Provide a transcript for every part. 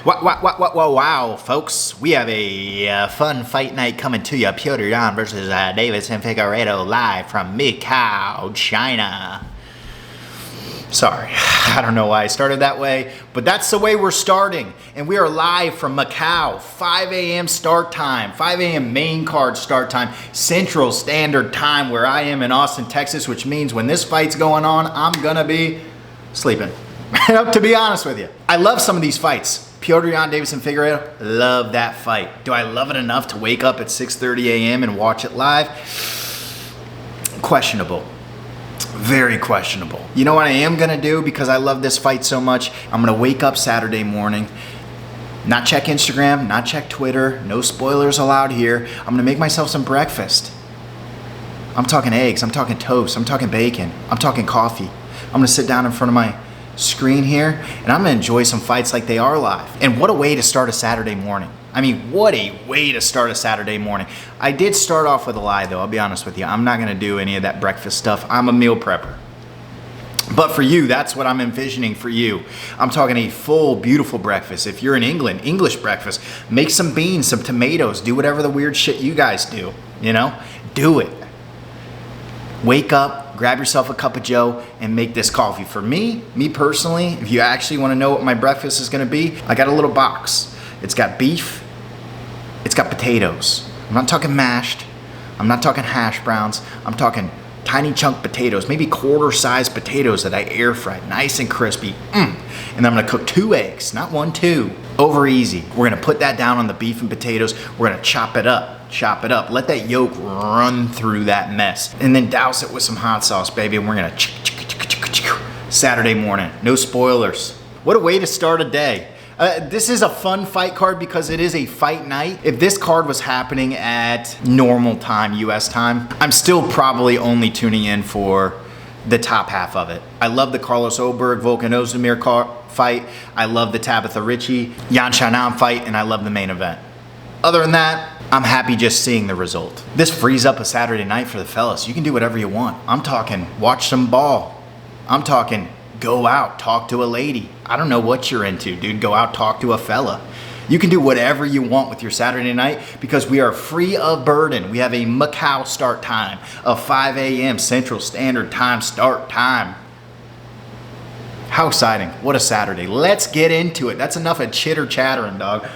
Wow, folks. We have a fun fight night coming to you. Yan versus Deiveson Figueirado live from Macau, China. Sorry, I don't know why I started that way, but that's the way we're starting. And we are live from Macau, 5 a.m. start time, 5 a.m. main card start time, Central Standard Time, where I am in Austin, Texas, which means when this fight's going on, I'm gonna be sleeping. To be honest with you. I love some of these fights. Petr, Deiveson, Figueirado, love that fight. Do I love it enough to wake up at 6:30 a.m. and watch it live? Questionable. Very questionable. You know what I am gonna do because I love this fight so much? I'm gonna wake up Saturday morning, not check Instagram, not check Twitter, no spoilers allowed here. I'm gonna make myself some breakfast. I'm talking eggs, I'm talking toast, I'm talking bacon, I'm talking coffee. I'm gonna sit down in front of my screen here and I'm gonna enjoy some fights like they are live. And what a way to start a Saturday morning. I mean, what a way to start a Saturday morning. I did start off with a lie though, I'll be honest with you. I'm not gonna do any of that breakfast stuff. I'm a meal prepper. But for you, that's what I'm envisioning for you. I'm talking a full, beautiful breakfast. If you're in England, English breakfast, make some beans, some tomatoes, do whatever the weird shit you guys do, you know? Do it. Wake up, grab yourself a cup of joe and make this coffee. For me personally, if you actually want to know what my breakfast is going to be, I got a little box. It's got beef, it's got potatoes. I'm not talking mashed, I'm not talking hash browns, I'm talking tiny chunk potatoes, maybe quarter-sized potatoes that I air fried, nice and crispy. And I'm gonna cook 2 eggs, not 1, 2. Over easy. We're gonna put that down on the beef and potatoes. We're gonna chop it up. Let that yolk run through that mess. And then douse it with some hot sauce, baby. And we're gonna Saturday morning, no spoilers. What a way to start a day. This is a fun fight card because it is a fight night. If this card was happening at normal time, US time, I'm still probably only tuning in for the top half of it. I love the Carlos Ulberg, Volkan Oezdemir fight. I love the Tabatha Ricci, Yan Xiaonan fight, and I love the main event. Other than that, I'm happy just seeing the result. This frees up a Saturday night for the fellas. You can do whatever you want. I'm talking watch some ball. I'm talking go out, talk to a lady. I don't know what you're into, dude. Go out, talk to a fella. You can do whatever you want with your Saturday night because we are free of burden. We have a Macau start time of 5 a.m. Central Standard Time start time. How exciting. What a Saturday. Let's get into it. That's enough of chitter chattering, dog.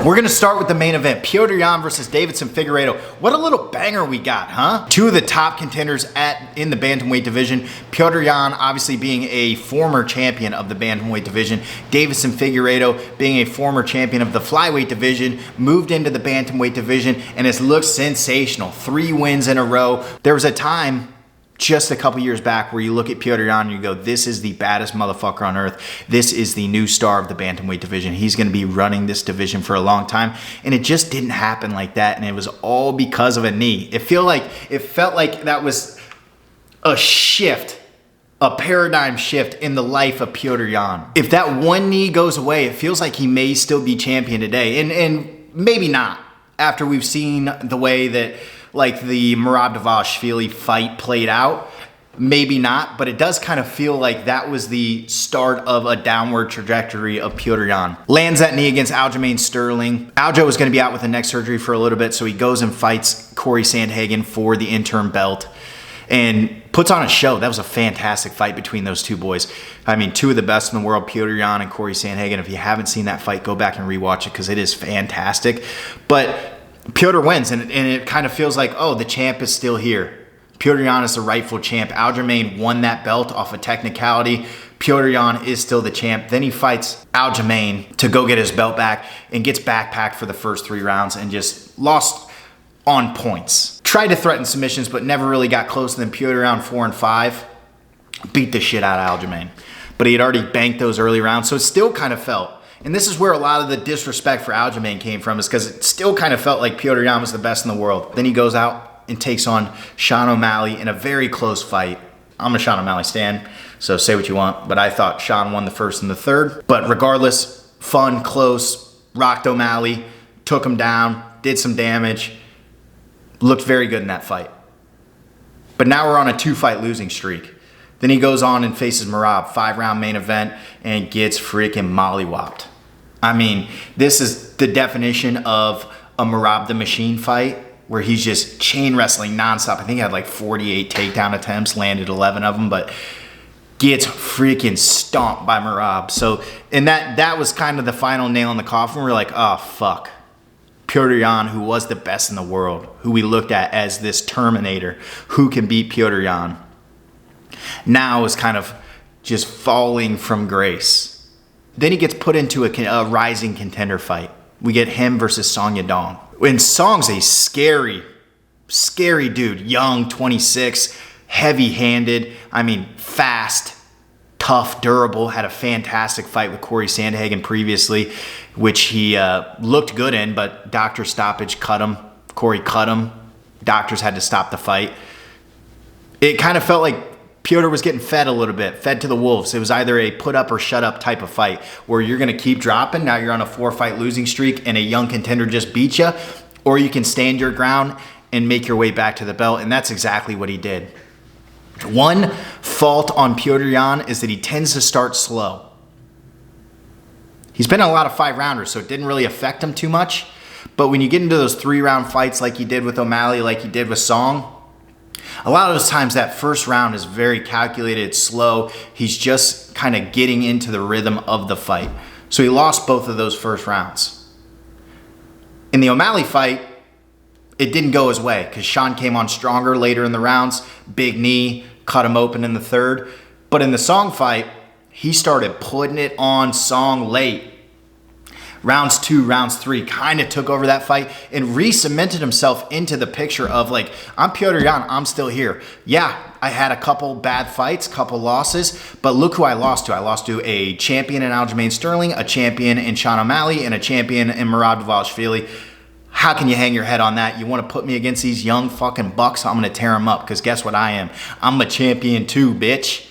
We're gonna start with the main event, Petr versus Deiveson Figueirado. What a little banger we got, huh? 2 of the top contenders in the bantamweight division. Petr obviously being a former champion of the bantamweight division. Deiveson Figueirado being a former champion of the flyweight division, moved into the bantamweight division, and has looked sensational. 3 wins in a row. There was a time just a couple years back where you look at Petr and you go, this is the baddest motherfucker on earth. This is the new star of the bantamweight division. He's going to be running this division for a long time. And it just didn't happen like that. And it was all because of a knee. It felt like that was a shift, a paradigm shift in the life of Petr. If that one knee goes away, it feels like he may still be champion today. And maybe not after we've seen the way that like the Merab-Dvalishvili fight played out. Maybe not, but it does kind of feel like that was the start of a downward trajectory of Petr. Lands that knee against Aljamain Sterling. Aljo was going to be out with a neck surgery for a little bit, so he goes and fights Corey Sandhagen for the interim belt and puts on a show. That was a fantastic fight between those 2 boys. I mean, 2 of the best in the world, Petr and Corey Sandhagen. If you haven't seen that fight, go back and rewatch it because it is fantastic. But Petr wins, and it kind of feels like, oh, the champ is still here. Petr is the rightful champ. Aljamain won that belt off a technicality. Petr is still the champ. Then he fights Aljamain to go get his belt back and gets backpacked for the first 3 rounds and just lost on points. Tried to threaten submissions, but never really got close. And then Petr 4 and 5 beat the shit out of Aljamain. But he had already banked those early rounds, so it still kind of felt. And this is where a lot of the disrespect for Aljamain came from, is because it still kind of felt like Petr was the best in the world. Then he goes out and takes on Sean O'Malley in a very close fight. I'm a Sean O'Malley stan, so say what you want, but I thought Sean won the first and the third. But regardless, fun, close, rocked O'Malley, took him down, did some damage, looked very good in that fight. But now we're on a 2-fight losing streak. Then he goes on and faces Merab, 5-round main event, and gets freaking mollywopped. I mean, this is the definition of a Merab the Machine fight, where he's just chain wrestling nonstop. I think he had like 48 takedown attempts, landed 11 of them, but gets freaking stomped by Merab. So, and that was kind of the final nail in the coffin. We're like, oh, fuck. Petr Yan, who was the best in the world, who we looked at as this Terminator, who can beat Petr Yan, now is kind of just falling from grace. Then he gets put into a rising contender fight. We get him versus Song Yadong. And Song's a scary dude. Young, 26, heavy-handed. I mean, fast, tough, durable. Had a fantastic fight with Corey Sandhagen previously, which he looked good in, but doctor stoppage cut him. Corey cut him. Doctors had to stop the fight. It kind of felt like Petr was getting fed a little bit, fed to the wolves. It was either a put up or shut up type of fight where you're going to keep dropping. Now you're on a 4-fight losing streak and a young contender just beat you, or you can stand your ground and make your way back to the belt. And that's exactly what he did. One fault on Petr Yan is that he tends to start slow. He's been in a lot of 5-rounders, so it didn't really affect him too much. But when you get into those 3-round fights like he did with O'Malley, like he did with Song, a lot of those times that first round is very calculated, slow. He's just kind of getting into the rhythm of the fight. So he lost both of those first rounds. In the O'Malley fight, it didn't go his way because Sean came on stronger later in the rounds. Big knee, cut him open in the third. But in the Song fight, he started putting it on Song late. Rounds 2, rounds 3 kind of took over that fight and re-cemented himself into the picture of like, I'm Petr Yan, I'm still here. Yeah, I had a couple bad fights, couple losses, but look who I lost to. I lost to a champion in Aljamain Sterling, a champion in Sean O'Malley, and a champion in Merab Dvalishvili. How can you hang your head on that? You want to put me against these young fucking bucks? I'm going to tear them up because guess what I am? I'm a champion too, bitch.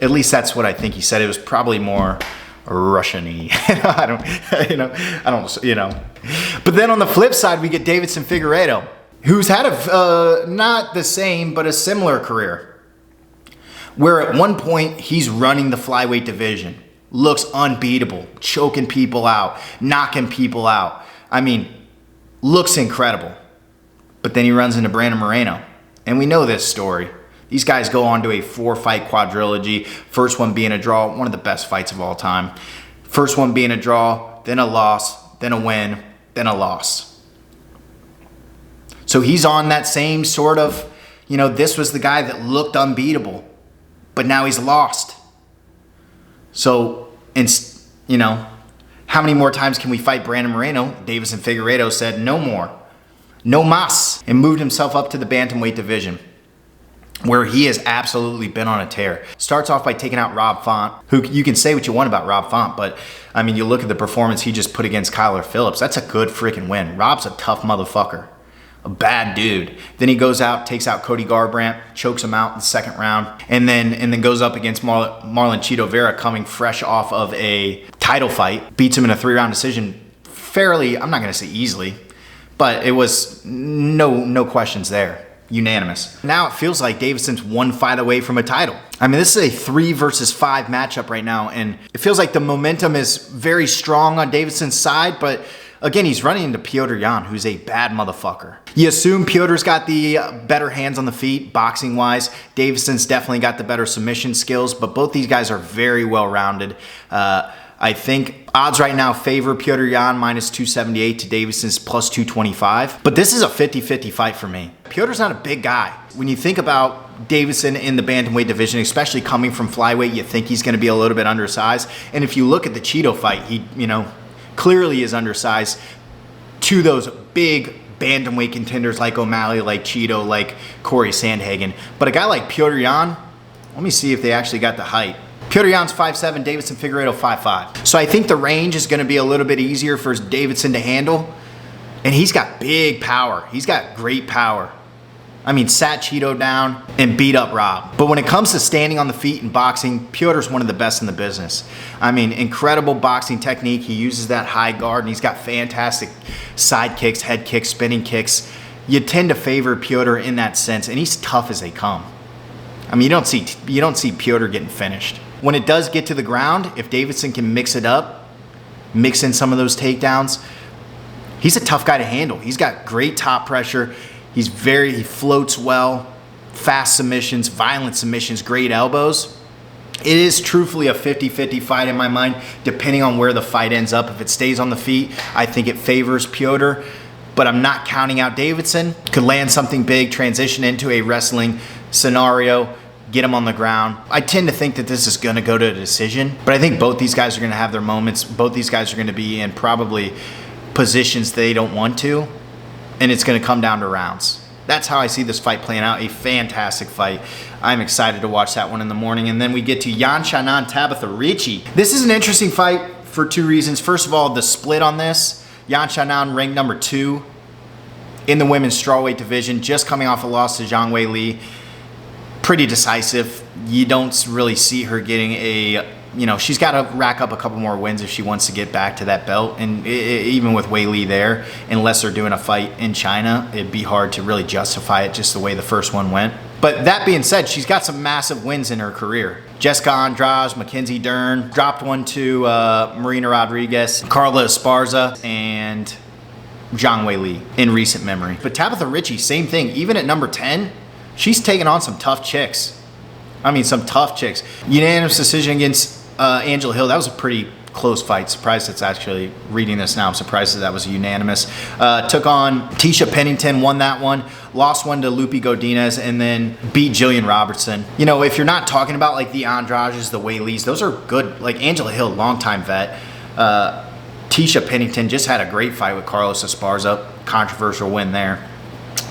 At least that's what I think he said. It was probably more Russian-y. I don't. But then on the flip side, we get Deiveson Figueiredo, who's had not the same, but a similar career, where at one point he's running the flyweight division, looks unbeatable, choking people out, knocking people out. I mean, looks incredible. But then he runs into Brandon Moreno, and we know this story. These guys go on to a 4-fight quadrilogy. First one being a draw, one of the best fights of all time. First one being a draw, then a loss, then a win, then a loss. So he's on that same sort of, this was the guy that looked unbeatable, but now he's lost. So, how many more times can we fight Brandon Moreno? Deiveson Figueiredo said no more. No mas. And moved himself up to the bantamweight division, where he has absolutely been on a tear. Starts off by taking out Rob Font, who you can say what you want about Rob Font, but I mean, you look at the performance he just put against Kyler Phillips. That's a good freaking win. Rob's a tough motherfucker, a bad dude. Then he goes out, takes out Cody Garbrandt, chokes him out in the second round, and then goes up against Marlon Chito Vera, coming fresh off of a title fight, beats him in a 3-round decision fairly, I'm not gonna say easily, but it was no questions there. Unanimous. Now it feels like Deiveson's 1 fight away from a title. I mean, this is a 3 versus 5 matchup right now, and it feels like the momentum is very strong on Deiveson's side, but again, he's running into Petr Yan, who's a bad motherfucker. You assume Petr's got the better hands on the feet, boxing-wise. Deiveson's definitely got the better submission skills, but both these guys are very well-rounded. I think odds right now favor Petr Yan -278 to Deiveson's +225. But this is a 50-50 fight for me. Petr's not a big guy. When you think about Deiveson in the bantamweight division, especially coming from flyweight, you think he's going to be a little bit undersized. And if you look at the Chito fight, he, clearly is undersized to those big bantamweight contenders like O'Malley, like Chito, like Corey Sandhagen. But a guy like Petr Yan, let me see if they actually got the height. Petr Yan's 5'7", Deiveson Figueiredo 5'5". So I think the range is going to be a little bit easier for Deiveson to handle. And he's got big power. He's got great power. I mean, sat Chito down and beat up Rob. But when it comes to standing on the feet and boxing, Petr's one of the best in the business. I mean, incredible boxing technique. He uses that high guard, and he's got fantastic side kicks, head kicks, spinning kicks. You tend to favor Petr in that sense, and he's tough as they come. I mean, you don't see Petr getting finished. When it does get to the ground, if Deiveson can mix it up, mix in some of those takedowns, he's a tough guy to handle. He's got great top pressure. He floats well, fast submissions, violent submissions, great elbows. It is truthfully a 50-50 fight in my mind, depending on where the fight ends up. If it stays on the feet, I think it favors Petr, but I'm not counting out Deiveson. Could land something big, transition into a wrestling scenario, get him on the ground. I tend to think that this is going to go to a decision, but I think both these guys are going to have their moments. Both these guys are going to be in probably positions they don't want to, and it's going to come down to rounds. That's how I see this fight playing out. A fantastic fight. I'm excited to watch that one in the morning. And then we get to Yan Xiaonan, Tabatha Ricci. This is an interesting fight for two reasons. First of all, the split on this. Yan Xiaonan ranked number 2 in the women's strawweight division, just coming off a loss to Zhang Weili. Pretty decisive. You don't really see her getting she's got to rack up a couple more wins if she wants to get back to that belt. And even with Weili there, unless they're doing a fight in China, it'd be hard to really justify it just the way the first one went. But that being said, she's got some massive wins in her career. Jessica Andrade, Mackenzie Dern, dropped one to Marina Rodriguez, Carla Esparza, and Zhang Weili in recent memory. But Tabatha Ricci, same thing. Even at number 10, she's taking on some tough chicks. I mean, some tough chicks. Unanimous decision against Angela Hill. That was a pretty close fight. Surprised it's actually reading this now. I'm surprised that was unanimous. Took on Tisha Pennington, won that one. Lost one to Lupe Godinez, and then beat Jillian Robertson. You know, if you're not talking about like the Andrades, the Weilis, those are good. Like Angela Hill, longtime vet. Tisha Pennington just had a great fight with Carlos Esparza. Controversial win there.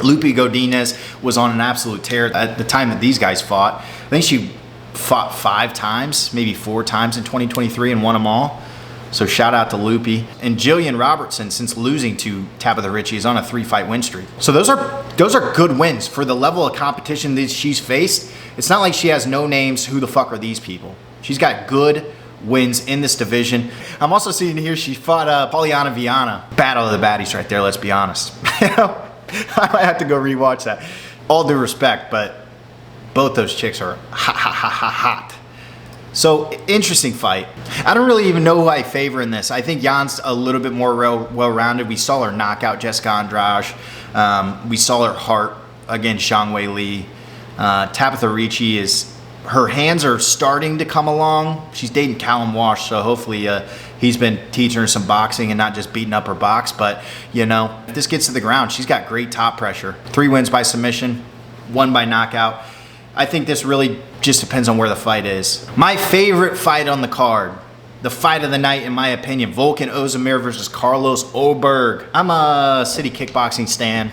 Lupe Godinez was on an absolute tear at the time that these guys fought. I think she fought 5 times, maybe 4 times in 2023 and won them all. So shout out to Lupe. And Jillian Robertson, since losing to Tabatha Ricci, is on a 3-fight win streak. So those are good wins for the level of competition that she's faced. It's not like she has no names. Who the fuck are these people? She's got good wins in this division. I'm also seeing here she fought Polyana Viana. Battle of the baddies right there, let's be honest. I might have to go rewatch that. All due respect, but both those chicks are hot. So, interesting fight. I don't really even know who I favor in this. I think Jan's a little bit more well-rounded. We saw her knock out Jessica Andrade. We saw her heart against Zhang Weili. Tabatha Ricci her hands are starting to come along. She's dating Callum Walsh, so hopefully he's been teaching her some boxing and not just beating up her box. But, if this gets to the ground, she's got great top pressure. 3 wins by submission, 1 by knockout. I think this really just depends on where the fight is. My favorite fight on the card, the fight of the night in my opinion, Volkan Oezdemir versus Carlos Ulberg. I'm a City Kickboxing stan,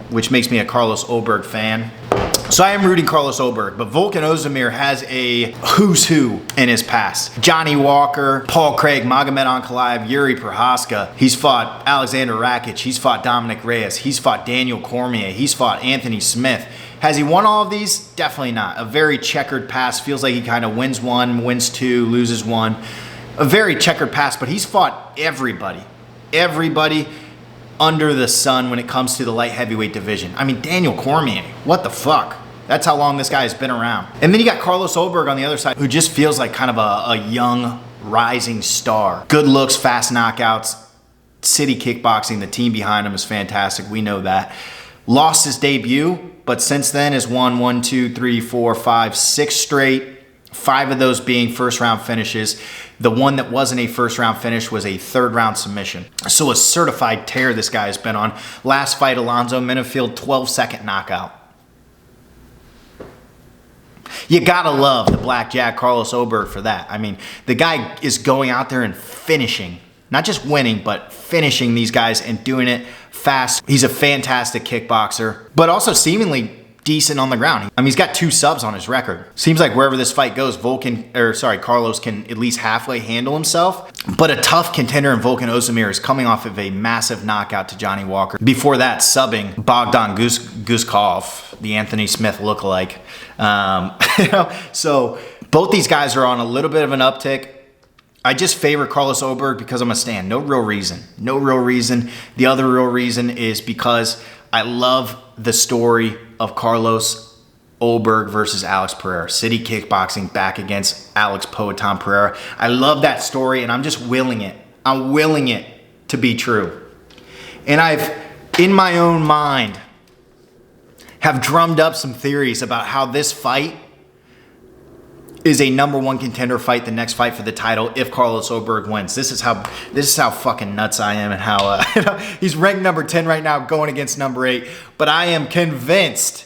which makes me a Carlos Ulberg fan. So I am rooting Carlos Ulberg, but Volkan Oezdemir has a who's who in his past. Johnny Walker, Paul Craig, Magomed Ankalaev, Yuri Prohaska. He's fought Alexander Rakic. He's fought Dominic Reyes. He's fought Daniel Cormier. He's fought Anthony Smith. Has he won all of these? Definitely not. A very checkered past. Feels like he kind of wins 1, wins 2, loses 1. A very checkered past, but he's fought everybody. Everybody under the sun when it comes to the light heavyweight division. I mean, Daniel Cormier, what the fuck? That's how long this guy has been around. And then you got Carlos Ulberg on the other side, who just feels like kind of a young, rising star. Good looks, fast knockouts, City Kickboxing, the team behind him is fantastic. We know that. Lost his debut, but since then has won 1, 2, 3, 4, 5, 6 straight. 5 of those being first-round finishes. The one that wasn't a first-round finish was a 3rd-round submission. So a certified tear this guy has been on. Last fight, Alonzo Minifield, 12-second knockout. You gotta love the Blackjack Carlos Ulberg for that. I mean, the guy is going out there and finishing. Not just winning, but finishing these guys and doing it fast. He's a fantastic kickboxer, but also seemingly decent on the ground. I mean, he's got 2 subs on his record. Seems like wherever this fight goes, Carlos can at least halfway handle himself. But a tough contender in Volkan Oezdemir is coming off of a massive knockout to Johnny Walker. Before that, subbing Bogdan Guskov, the Anthony Smith lookalike. So both these guys are on a little bit of an uptick. I just favor Carlos Ulberg because I'm a stan. No real reason. No real reason. The other real reason is because I love the story of Carlos Ulberg versus Alex Pereira. City Kickboxing back against Alex Poatan Pereira. I love that story, and I'm just willing it. I'm willing it to be true. And I've, in my own mind, have drummed up some theories about how this fight is a #1 contender fight, the next fight for the title, if Carlos Ulberg wins. This is how fucking nuts I am, and how he's ranked number 10 right now, going against number 8. But I am convinced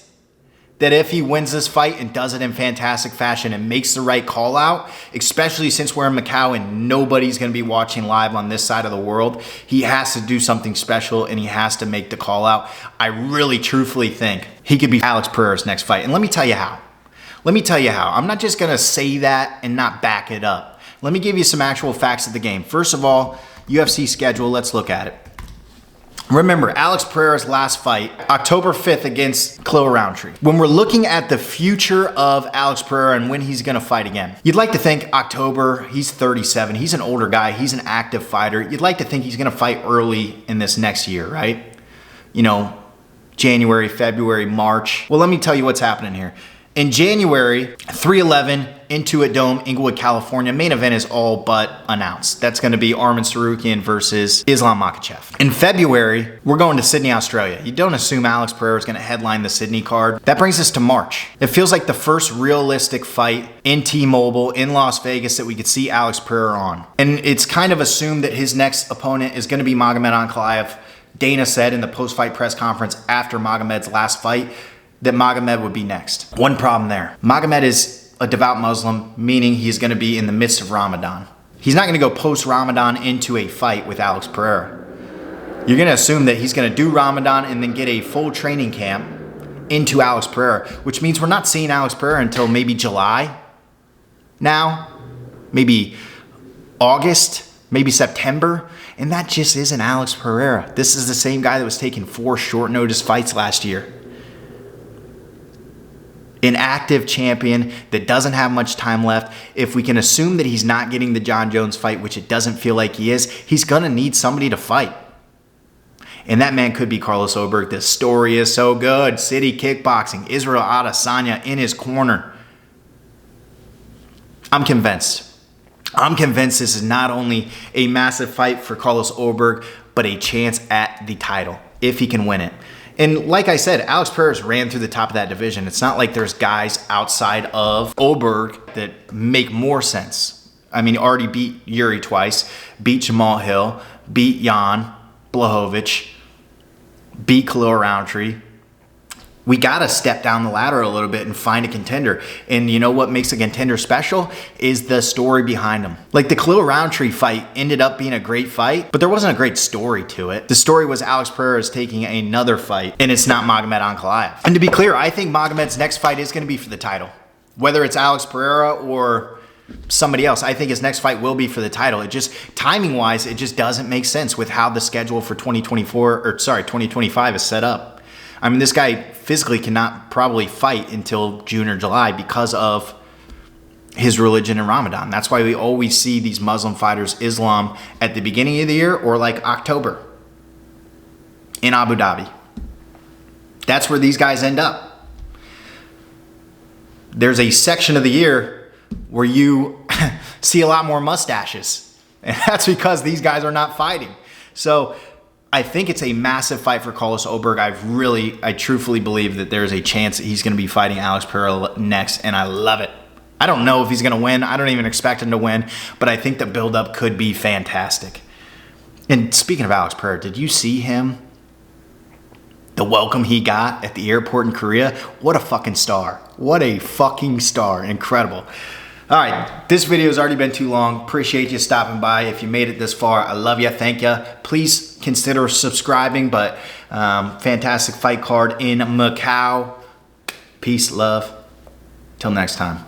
that if he wins this fight and does it in fantastic fashion and makes the right call out, especially since we're in Macau and nobody's going to be watching live on this side of the world, he has to do something special and he has to make the call out. I really truthfully think he could be Alex Pereira's next fight. And let me tell you how. I'm not just going to say that and not back it up. Let me give you some actual facts of the game. First of all, UFC schedule, let's look at it. Remember, Alex Pereira's last fight, October 5th against Khalil Roundtree. When we're looking at the future of Alex Pereira and when he's gonna fight again, you'd like to think October, he's 37, he's an older guy, he's an active fighter. You'd like to think he's gonna fight early in this next year, right? You know, January, February, March. Well, let me tell you what's happening here. In January, 311, Intuit Dome, Inglewood, California. Main event is all but announced. That's going to be Arman Tsarukyan versus Islam Makhachev. In February, we're going to Sydney, Australia. You don't assume Alex Pereira is going to headline the Sydney card. That brings us to March. It feels like the first realistic fight in T-Mobile in Las Vegas that we could see Alex Pereira on. And it's kind of assumed that his next opponent is going to be Magomed Ankalaev. Dana said in the post-fight press conference after Magomed's last fight that Magomed would be next. One problem there. Magomed is a devout Muslim, meaning he's going to be in the midst of Ramadan. He's not going to go post-Ramadan into a fight with Alex Pereira. You're going to assume that he's going to do Ramadan and then get a full training camp into Alex Pereira, which means we're not seeing Alex Pereira until maybe July now, maybe August, maybe September. And that just isn't Alex Pereira. This is the same guy that was taking 4 short notice fights last year. An active champion that doesn't have much time left. If we can assume that he's not getting the John Jones fight, which it doesn't feel like he is, he's gonna need somebody to fight. And that man could be Carlos Ulberg. This story is so good. City Kickboxing, Israel Adesanya in his corner. I'm convinced. I'm convinced this is not only a massive fight for Carlos Ulberg, but a chance at the title, if he can win it. And like I said, Alex Pereira's ran through the top of that division. It's not like there's guys outside of Ulberg that make more sense. I mean, already beat Yuri twice, beat Jamal Hill, beat Jan Blachowicz, beat Khalil Roundtree. We got to step down the ladder a little bit and find a contender. And you know what makes a contender special is the story behind them. Like the Khalil Roundtree fight ended up being a great fight, but there wasn't a great story to it. The story was Alex Pereira is taking another fight, and it's not Magomed Ankalaev. And to be clear, I think Magomed's next fight is going to be for the title. Whether it's Alex Pereira or somebody else, I think his next fight will be for the title. It just, timing-wise, it just doesn't make sense with how the schedule for 2025 is set up. I mean, this guy physically cannot probably fight until June or July because of his religion in Ramadan. That's why we always see these Muslim fighters, Islam, at the beginning of the year or like October in Abu Dhabi. That's where these guys end up. There's a section of the year where you see a lot more mustaches. And that's because these guys are not fighting. So I think it's a massive fight for Carlos Ulberg. I truthfully believe that there's a chance that he's going to be fighting Alex Pereira next, and I love it. I don't know if he's going to win. I don't even expect him to win, but I think the buildup could be fantastic. And speaking of Alex Pereira, did you see him? The welcome he got at the airport in Korea? What a fucking star. What a fucking star. Incredible. All right, this video has already been too long. Appreciate you stopping by. If you made it this far, I love you. Thank you. Please consider subscribing, but fantastic fight card in Macau. Peace, love. Till next time.